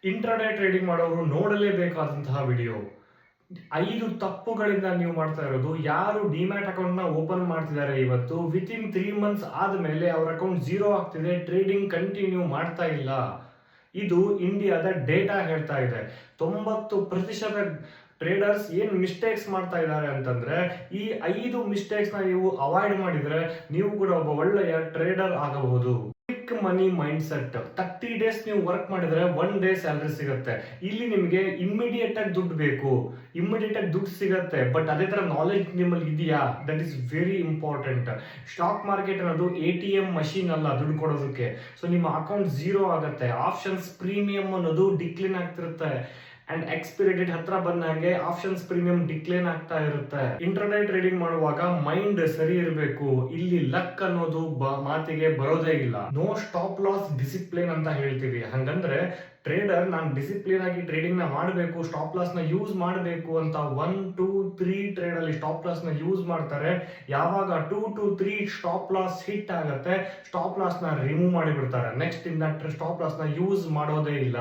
Intraday trading ಮಾಡೋರು ನೋಡಲೇಬೇಕಾದಂತಹ video. 5 ತಪ್ಪುಗಳಿಂದ ನೀವು ಮಾಡ್ತಾ ಇರೋದು. ಯಾರು ಡಿಮ್ಯಾಟ್ ಅಕೌಂಟ್ ನ ಓಪನ್ ಮಾಡ್ತಿದ್ದಾರೆ ಇವತ್ತು, ವಿತಿನ್ 3 ಮಂತ್ಸ್ ಆದ್ಮೇಲೆ ಅವ್ರ ಅಕೌಂಟ್ 0 ಆಗ್ತಿದೆ, ಟ್ರೇಡಿಂಗ್ ಕಂಟಿನ್ಯೂ ಮಾಡ್ತಾ ಇಲ್ಲ. ಇದು ಇಂಡಿಯಾದ ಡೇಟಾ ಹೇಳ್ತಾ ಇದೆ. 90% ಟ್ರೇಡರ್ಸ್ ಏನ್ ಮಿಸ್ಟೇಕ್ಸ್ ಮಾಡ್ತಾ ಇದ್ದಾರೆ ಅಂತಂದ್ರೆ, ಈ 5 ಮಿಸ್ಟೇಕ್ಸ್ ನ ನೀವು ಅವಾಯ್ಡ್ ಮಾಡಿದ್ರೆ ನೀವು ಕೂಡ ಒಬ್ಬ ಒಳ್ಳೆಯ ಟ್ರೇಡರ್ ಆಗಬಹುದು. ಕ್ವಿಕ್ ಮನಿ ಮೈಂಡ್ ಸೆಟ್. 30 ಡೇಸ್ ನೀವು ವರ್ಕ್ ಮಾಡಿದ್ರೆ 1 ಡೇ ಸ್ಯಾಲರಿ ಸಿಗುತ್ತೆ. ಇಲ್ಲಿ ನಿಮಗೆ ಇಮ್ಮಿಡಿಯೇಟ್ ಆಗಿ ದುಡ್ಡು ಬೇಕು, ಇಮ್ಮಿಡಿಯೇಟ್ ಆಗಿ ದುಡ್ಡು ಸಿಗುತ್ತೆ. ಬಟ್ ಅದೇ ತರ ನಾಲೆಜ್ ನಿಮ್ಮಲ್ಲಿ ಇದೆಯಾ? That is very important. Stock market ಅನ್ನೋದು ATM ಮಷೀನ್ ಅಲ್ಲ ದುಡ್ಡು ಕೊಡೋದಕ್ಕೆ. ಸೊ ನಿಮ್ಮ ಅಕೌಂಟ್ 0 ಆಗುತ್ತೆ. ಆಪ್ಷನ್ಸ್ ಪ್ರೀಮಿಯಂ ಅನ್ನೋದು ಡಿಕ್ಲೈನ್ ಆಗ್ತಿರುತ್ತೆ. ಅಂಡ್ ಎಕ್ಸ್ಪೈರಿ ಡೇಟ್ ಹತ್ರ ಬಂದಂಗೆ ಆಪ್ಷನ್ಸ್ ಪ್ರೀಮಿಯಂ ಡಿಕ್ಲೈನ್ ಆಗ್ತಾ ಇರುತ್ತೆ. ಇಂಟ್ರಾಡೇ ಟ್ರೇಡಿಂಗ್ ಮಾಡುವಾಗ ಮೈಂಡ್ ಸರಿ ಇರಬೇಕು. ಇಲ್ಲಿ ಲಕ್ ಅನ್ನೋದು ಮಾತಿಗೆ ಬರೋದೇ ಇಲ್ಲ. ನೋ ಸ್ಟಾಪ್ ಲಾಸ್ ಡಿಸಿಪ್ಲಿನ್ ಅಂತ ಹೇಳ್ತೀವಿ. ಹಂಗಂದ್ರೆ ಟ್ರೇಡರ್ ನಾನು ಡಿಸಿಪ್ಲಿನ್ ಆಗಿ ಟ್ರೇಡಿಂಗ್ ನ ಮಾಡಬೇಕು, ಸ್ಟಾಪ್ ಲಾಸ್ ನ ಯೂಸ್ ಮಾಡಬೇಕು ಅಂತ 1, 2, 3 ಟ್ರೇಡ್ ಅಲ್ಲಿ ಸ್ಟಾಪ್ ಲಾಸ್ ನ ಯೂಸ್ ಮಾಡ್ತಾರೆ. ಯಾವಾಗ 2 to 3 ಸ್ಟಾಪ್ ಲಾಸ್ ಹಿಟ್ ಆಗುತ್ತೆ, ಸ್ಟಾಪ್ ಲಾಸ್ ನ ರಿಮೂವ್ ಮಾಡಿ ಬಿಡ್ತಾರೆ. ನೆಕ್ಸ್ಟ್ ಇಂದ ಸ್ಟಾಪ್ ಲಾಸ್ ನ ಯೂಸ್ ಮಾಡೋದೇ ಇಲ್ಲ.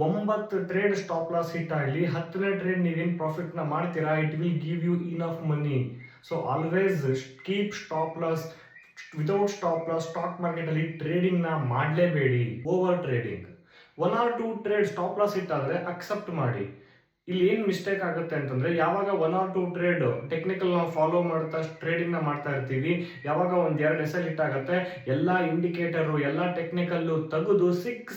9 ಟ್ರೇಡ್ ಸ್ಟಾಪ್ ಲಾಸ್ ಹಿಟ್ ಆಗಲಿ, 10ನೇ ಟ್ರೇಡ್ ನೀವೇನ್ ಪ್ರಾಫಿಟ್ ನ ಮಾಡ್ತೀರಾ, it will give you enough money. So always keep stop loss. Without stop loss stock market ಅಲ್ಲಿ ಟ್ರೇಡಿಂಗ್ ನ ಮಾಡಲೇಬೇಡಿ. Over trading. 1 or 2 trade stop loss hit ಆದ್ರೆ ಅಕ್ಸೆಪ್ಟ್ ಮಾಡಿ. ಇಲ್ಲಿ ಏನ್ ಮಿಸ್ಟೇಕ್ ಆಗುತ್ತೆ ಅಂತಂದ್ರೆ, ಯಾವಾಗ 1 or 2 ಟ್ರೇಡ್ ಟೆಕ್ನಿಕಲ್ ನಾವು ಫಾಲೋ ಮಾಡ್ತಾ ಟ್ರೇಡಿಂಗ್ ನ ಮಾಡ್ತಾ ಇರ್ತೀವಿ, ಯಾವಾಗ 1-2 SL ಹಿಟ್ ಆಗುತ್ತೆ, ಎಲ್ಲಾ ಇಂಡಿಕೇಟರ್ ಎಲ್ಲಾ ಟೆಕ್ನಿಕಲ್ ತೆಗೆದು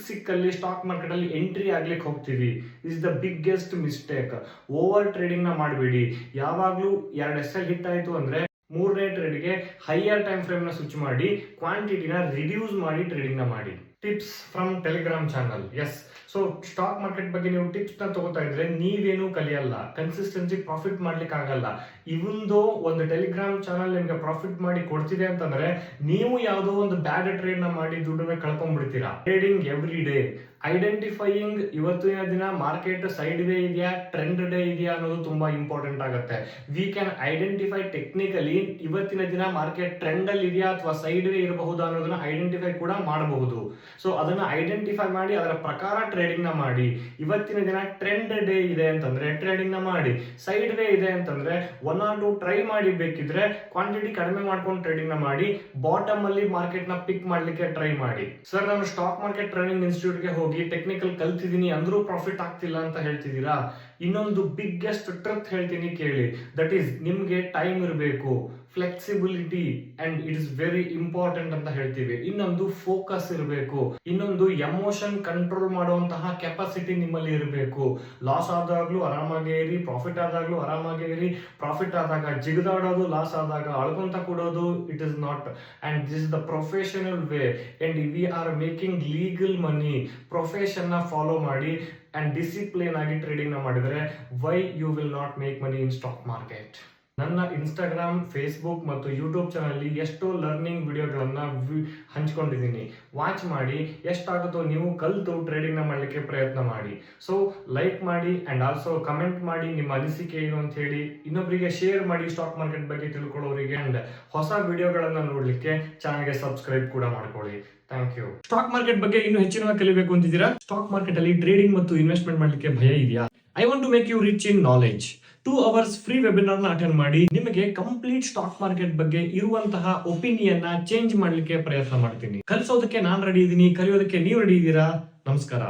ಸಿಕ್ಕಲ್ಲಿ ಸ್ಟಾಕ್ ಮಾರ್ಕೆಟ್ ಅಲ್ಲಿ ಎಂಟ್ರಿ ಆಗ್ಲಿಕ್ಕೆ ಹೋಗ್ತೀವಿ. Is the biggest mistake. Over trading ನ ಮಾಡಬೇಡಿ. ಯಾವಾಗ್ಲೂ 2 SL ಹಿಟ್ ಆಯ್ತು ಅಂದ್ರೆ 3ನೇ ಟ್ರೇಡ್ಗೆ ಹೈಯರ್ ಟೈಮ್ ಫ್ರೇಮ್ ನ ಸ್ವಿಚ್ ಮಾಡಿ, ಕ್ವಾಂಟಿಟಿನ ರಿಡ್ಯೂಸ್ ಮಾಡಿ ಟ್ರೇಡಿಂಗ್ ನ ಮಾಡಿ. Tips from Telegram channel. Yes, so stock market ಬಗ್ಗೆ ನೀವು ಟಿಪ್ಸ್ ನ ತಗೋತಾ ಇದ್ರೆ ನೀವೇನು ಕಲಿಯಲ್ಲ, ಕನ್ಸಿಸ್ಟೆನ್ಸಿ ಪ್ರಾಫಿಟ್ ಮಾಡ್ಲಿಕ್ಕೆ ಆಗಲ್ಲ. ಇವಂದು ಒಂದು ಟೆಲಿಗ್ರಾಮ್ ಚಾನಲ್ ನಿಮ್ಗೆ ಪ್ರಾಫಿಟ್ ಮಾಡಿ ಕೊಡ್ತಿದೆ ಅಂತಂದ್ರೆ ನೀವು ಯಾವುದೋ ಒಂದು ಬ್ಯಾಡ್ ಟ್ರೇಡ್ ನ ಮಾಡಿ ದುಡ್ಡನ್ನ ಕಳ್ಕೊಂಡ್ಬಿಡ್ತೀರಾ. Trading every day. ಐಡೆಂಟಿಫೈಯಿಂಗ್ ಇವತ್ತಿನ ದಿನ ಮಾರ್ಕೆಟ್ ಸೈಡ್ ವೇ ಇದೆಯಾ, ಟ್ರೆಂಡ್ ಡೇ ಇದೆಯಾ ಅನ್ನೋದು ತುಂಬಾ ಇಂಪಾರ್ಟೆಂಟ್ ಆಗುತ್ತೆ. ವಿ ಕ್ಯಾನ್ ಐಡೆಂಟಿಫೈ ಟೆಕ್ನಿಕಲಿ ಇವತ್ತಿನ ದಿನ ಮಾರ್ಕೆಟ್ ಟ್ರೆಂಡ್ ಅಲ್ಲಿ ಇದೆಯಾ ಅಥವಾ ಸೈಡ್ ವೇ ಇರಬಹುದಾ ಅನ್ನೋದನ್ನ ಐಡೆಂಟಿಫೈ ಕೂಡ ಮಾಡಬಹುದು. ಸೊ ಅದನ್ನ ಐಡೆಂಟಿಫೈ ಮಾಡಿ ಅದರ ಪ್ರಕಾರ ಟ್ರೇಡಿಂಗ್ ನ ಮಾಡಿ. ಇವತ್ತಿನ ದಿನ ಟ್ರೆಂಡ್ ಡೇ ಇದೆ ಅಂತಂದ್ರೆ ಟ್ರೇಡಿಂಗ್ ನ ಮಾಡಿ. ಸೈಡ್ ವೇ ಇದೆ ಅಂತಂದ್ರೆ 1 or 2 ಟ್ರೈ ಮಾಡಿ, ಬೇಕಿದ್ರೆ ಕ್ವಾಂಟಿಟಿ ಕಡಿಮೆ ಮಾಡ್ಕೊಂಡು ಟ್ರೇಡಿಂಗ್ ನ ಮಾಡಿ. ಬಾಟಮ್ ಅಲ್ಲಿ ಮಾರ್ಕೆಟ್ ನ ಪಿಕ್ ಮಾಡ್ಲಿಕ್ಕೆ ಟ್ರೈ ಮಾಡಿ. ಸರ್, ನಾನು ಸ್ಟಾಕ್ ಮಾರ್ಕೆಟ್ ಟ್ರೈನಿಂಗ್ ಇನ್ಸ್ಟಿಟ್ಯೂಟ್ ಗೆ ಹೋಗಿ ಟೆಕ್ನಿಕಲ್ ಕಲ್ತಿದ್ದೀನಿ ಅಂದ್ರೂ ಪ್ರಾಫಿಟ್ ಆಗ್ತಿಲ್ಲ ಅಂತ ಹೇಳ್ತಿದ್ದೀರಾ. ಇನ್ನೊಂದು ಬಿಗ್ಗೆಸ್ಟ್ ಟ್ರತ್ ಹೇಳ್ತೀನಿ ಕೇಳಿ. ದಟ್ ಈಸ್, ನಿಮ್ಗೆ ಟೈಮ್ ಇರಬೇಕು, flexibility and it is very important ಅಂತ ಹೇಳ್ತೀವಿ. ಇನ್ನೊಂದು ಫೋಕಸ್ ಇರಬೇಕು. ಇನ್ನೊಂದು ಎಮೋಷನ್ ಕಂಟ್ರೋಲ್ ಮಾಡುವಂತಹ ಕೆಪಾಸಿಟಿ ನಿಮ್ಮಲ್ಲಿ ಇರಬೇಕು. ಲಾಸ್ ಆದಾಗ್ಲೂ ಆರಾಮಾಗೇ ಇರಿ, ಪ್ರಾಫಿಟ್ ಆದಾಗ್ಲೂ ಆರಾಮಾಗೇ ಇರಿ. ಪ್ರಾಫಿಟ್ ಆದಾಗ ಜಿಗಿದಾಡೋದು, ಲಾಸ್ ಆದಾಗ ಅಳ್ಕೊಂತ ಕೊಡೋದು, it is not. And this is the professional way and we are making legal money. Profession ನ ಫಾಲೋ ಮಾಡಿ ಅಂಡ್ ಡಿಸಿಪ್ಲಿನ್ ಆಗಿ ಟ್ರೇಡಿಂಗ್ ನ ಮಾಡಿದ್ರೆ why you will not make money in stock market. ನನ್ನ ಇನ್ಸ್ಟಾಗ್ರಾಮ್, ಫೇಸ್ಬುಕ್ ಮತ್ತು YouTube channel ಎಷ್ಟೋ learning ವಿಡಿಯೋಗಳನ್ನ ಹಂಚ್ಕೊಂಡಿದ್ದೀನಿ. ವಾಚ್ ಮಾಡಿ, ಎಷ್ಟಾಗುತ್ತೋ ನೀವು ಕಲಿತು ಟ್ರೇಡಿಂಗ್ ನ ಮಾಡಲಿಕ್ಕೆ ಪ್ರಯತ್ನ ಮಾಡಿ. ಸೊ ಲೈಕ್ ಮಾಡಿ ಅಂಡ್ ಆಲ್ಸೋ ಕಮೆಂಟ್ ಮಾಡಿ ನಿಮ್ಮ ಅನಿಸಿಕೆ ಏನು ಅಂತ ಹೇಳಿ. ಇನ್ನೊಬ್ಬರಿಗೆ ಶೇರ್ ಮಾಡಿ ಸ್ಟಾಕ್ ಮಾರ್ಕೆಟ್ ಬಗ್ಗೆ ತಿಳ್ಕೊಳ್ಳೋರಿಗೆ. ಅಂಡ್ ಹೊಸ ವಿಡಿಯೋಗಳನ್ನ ನೋಡ್ಲಿಕ್ಕೆ ಚಾನಲ್ಗೆ ಸಬ್ಸ್ಕ್ರೈಬ್ ಕೂಡ ಮಾಡ್ಕೊಳ್ಳಿ. Thank you. ಸ್ಟಾಕ್ ಮಾರ್ಕೆಟ್ ಬಗ್ಗೆ ಇನ್ನೂ ಹೆಚ್ಚಿನ ಕಲಿಬೇಕು ಅಂತಿದ್ದೀರಾ? ಸ್ಟಾಕ್ ಮಾರ್ಕೆಟ್ ಅಲ್ಲಿ ಟ್ರೇಡಿಂಗ್ ಮತ್ತು ಇನ್ವೆಸ್ಟ್ಮೆಂಟ್ ಮಾಡ್ಲಿಕ್ಕೆ ಭಯ ಇದೆಯಾ? I want to make you rich in knowledge. 2 hours free webinar ನ ಅಟೆಂಡ್ ಮಾಡಿ. ನಿಮಗೆ ಕಂಪ್ಲೀಟ್ ಸ್ಟಾಕ್ ಮಾರ್ಕೆಟ್ ಬಗ್ಗೆ ಇರುವಂತಹ ಒಪಿನಿಯನ್ ನ ಚೇಂಜ್ ಮಾಡ್ಲಿಕ್ಕೆ ಪ್ರಯತ್ನ ಮಾಡ್ತೀನಿ. ಕಲಿಸೋದಕ್ಕೆ ನಾನು ರೆಡಿ ಇದ್ದೀನಿ, ಕಲಿಯೋದಕ್ಕೆ ನೀವು ರೆಡಿ ಇದ್ದೀರಾ? ನಮಸ್ಕಾರ.